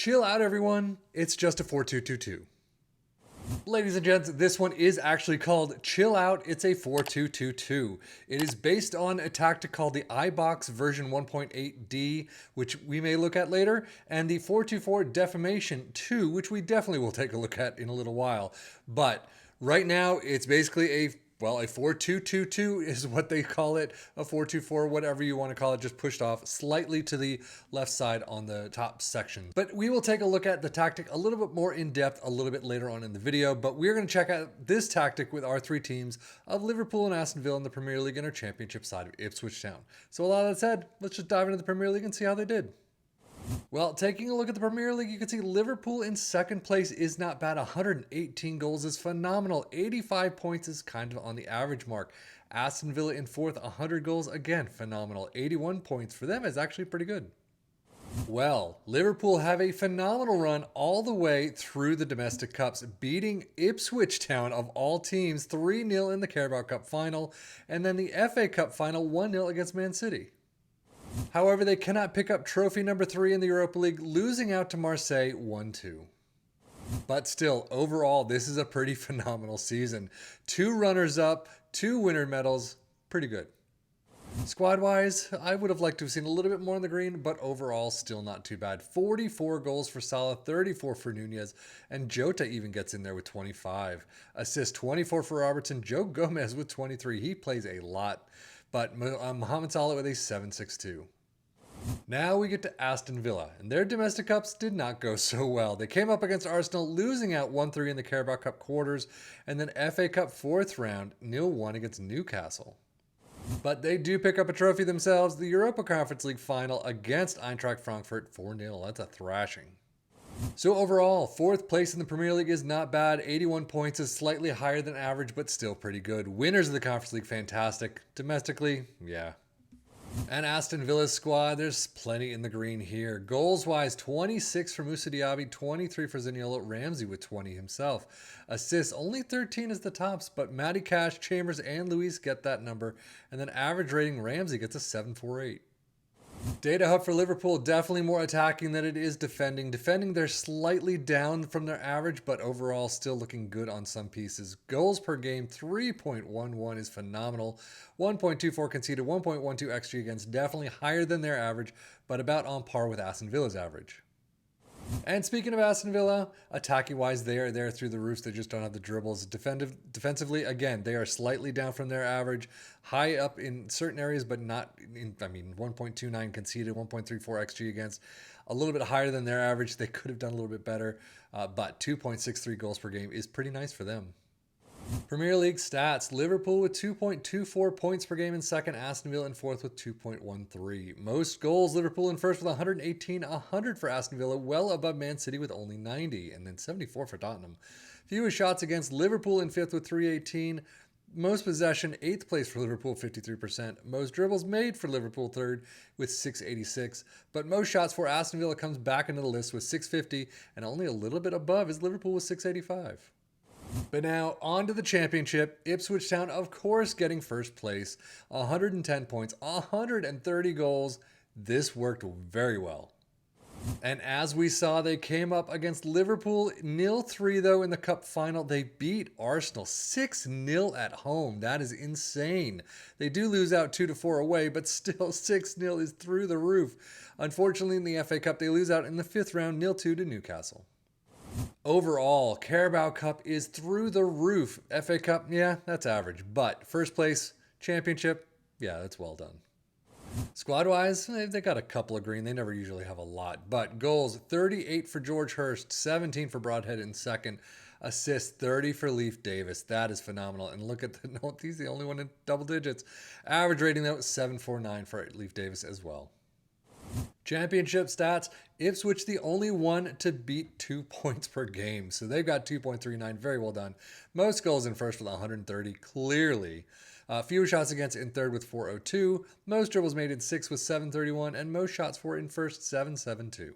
Chill out, everyone. It's just a 4222. Ladies and gents, this one is actually called Chill Out. It's a 4222. It is based on a tactic called the iBox version 1.8D, which we may look at later, and the 424 Defamation 2, which we definitely will take a look at in a little while. But right now, it's basically a 4222 is what they call it, a 424, whatever you want to call it, just pushed off slightly to the left side on the top section. But we will take a look at the tactic a little bit more in depth a little bit later on in the video, but we're going to check out this tactic with our three teams of Liverpool and Aston Villa in the Premier League and our championship side of Ipswich Town. So a lot of that said, let's just dive into the Premier League and see how they did. Well, taking a look at the Premier League, you can see Liverpool in second place is not bad. 118 goals is phenomenal. 85 points is kind of on the average mark. Aston Villa in fourth, 100 goals, again, phenomenal. 81 points for them is actually pretty good. Well, Liverpool have a phenomenal run all the way through the domestic cups, beating Ipswich Town of all teams 3-0 in the Carabao Cup final, and then the FA Cup final 1-0 against Man City. However, they cannot pick up trophy number 3 in the Europa League, losing out to Marseille 1-2. But still, overall, this is a pretty phenomenal season. 2 runners-up, 2 winner medals, pretty good. Squad-wise, I would have liked to have seen a little bit more on the green, but overall, still not too bad. 44 goals for Salah, 34 for Nunez, and Jota even gets in there with 25. Assists 24 for Robertson, Joe Gomez with 23. He plays a lot. But Mohamed Salah with a 7.62. Now we get to Aston Villa, and their domestic cups did not go so well. They came up against Arsenal, losing out 1-3 in the Carabao Cup quarters, and then FA Cup fourth round, 0-1 against Newcastle. But they do pick up a trophy themselves, the Europa Conference League final against Eintracht Frankfurt 4-0. That's a thrashing. So overall, fourth place in the Premier League is not bad. 81 points is slightly higher than average, but still pretty good. Winners of the Conference League, fantastic. Domestically, yeah. And Aston Villa's squad, there's plenty in the green here. Goals-wise, 26 for Moussa Diaby, 23 for Zaniolo, Ramsey with 20 himself. Assists, only 13 is the tops, but Matty Cash, Chambers, and Luis get that number. And then average rating, Ramsey gets a 7.48. Data hub for Liverpool, definitely more attacking than it is defending. Defending, they're slightly down from their average, but overall still looking good on some pieces. Goals per game, 3.11 is phenomenal. 1.24 conceded, 1.12 XG against, definitely higher than their average, but about on par with Aston Villa's average. And speaking of Aston Villa, attacking-wise, they are there through the roofs. They just don't have the dribbles. Defensively, again, they are slightly down from their average. High up in certain areas, but not in, 1.29 conceded, 1.34 XG against. A little bit higher than their average. They could have done a little bit better, but 2.63 goals per game is pretty nice for them. Premier League stats, Liverpool with 2.24 points per game in second, Aston Villa in fourth with 2.13. Most goals, Liverpool in first with 118, 100 for Aston Villa, well above Man City with only 90, and then 74 for Tottenham. Fewest shots against, Liverpool in fifth with 318. Most possession, 8th place for Liverpool, 53%. Most dribbles made for Liverpool, 3rd with 686. But most shots for Aston Villa comes back into the list with 650, and only a little bit above is Liverpool with 685. But now, on to the championship. Ipswich Town, of course, getting first place. 110 points, 130 goals. This worked very well. And as we saw, they came up against Liverpool 0-3, though, in the cup final. They beat Arsenal 6-0 at home. That is insane. They do lose out 2-4 away, but still 6-0 is through the roof. Unfortunately, in the FA Cup, they lose out in the fifth round 0-2 to Newcastle. Overall, Carabao Cup is through the roof. FA Cup, yeah, that's average. But first place, championship, yeah, that's well done. Squad-wise, they got a couple of green. They never usually have a lot. But goals, 38 for George Hurst, 17 for Broadhead in second. Assists, 30 for Leif Davis. That is phenomenal. And look at the note. He's the only one in double digits. Average rating, though, 7.49 for Leif Davis as well. Championship stats, Ipswich the only one to beat 2 points per game. So they've got 2.39. Very well done. Most goals in first with 130, clearly. Fewer shots against in third with 402. Most dribbles made in sixth with 731. And most shots for in first, 772.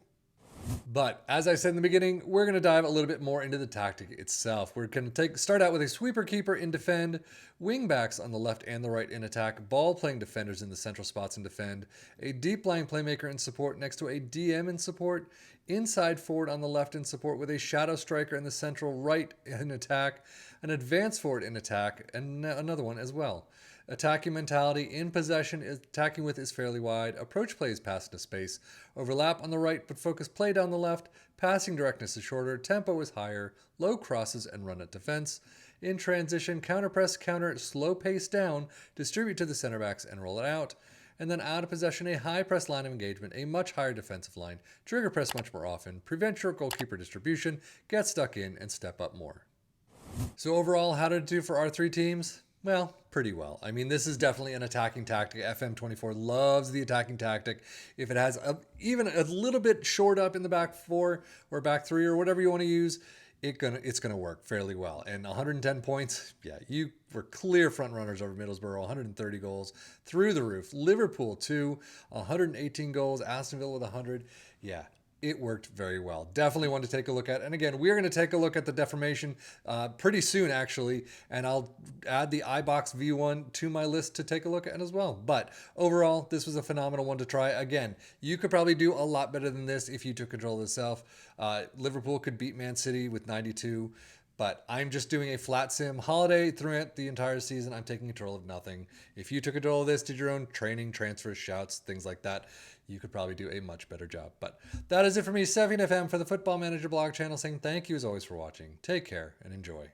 But as I said in the beginning, we're going to dive a little bit more into the tactic itself. We're going to start out with a sweeper keeper in defend, wing backs on the left and the right in attack, ball playing defenders in the central spots in defend, a deep lying playmaker in support next to a DM in support, inside forward on the left in support with a shadow striker in the central right in attack, an advanced forward in attack, and another one as well. Attacking mentality in possession, attacking width is fairly wide. Approach play is passed into space. Overlap on the right, but focus play down the left. Passing directness is shorter. Tempo is higher. Low crosses and run at defense. In transition, counter press, counter, slow pace down. Distribute to the center backs and roll it out. And then out of possession, a high press line of engagement, a much higher defensive line. Trigger press much more often. Prevent your goalkeeper distribution. Get stuck in and step up more. So overall, how did it do for our three teams? Well, pretty well. I mean, this is definitely an attacking tactic. FM24 loves the attacking tactic. If it has even a little bit shored up in the back four or back three or whatever you want to use, it's gonna work fairly well. And 110 points, yeah, you were clear front runners over Middlesbrough. 130 goals through the roof. Liverpool 118 goals. Aston Villa with 100. Yeah. It worked very well. Definitely one to take a look at. And again, we're going to take a look at the deformation pretty soon, actually. And I'll add the iBox V1 to my list to take a look at as well. But overall, this was a phenomenal one to try. Again, you could probably do a lot better than this if you took control of this yourself. Liverpool could beat Man City with 92. But I'm just doing a flat sim holiday throughout the entire season. I'm taking control of nothing. If you took control of this, did your own training, transfers, shouts, things like that, you could probably do a much better job. But that is it for me, 7FM for the Football Manager blog channel, saying thank you as always for watching. Take care and enjoy.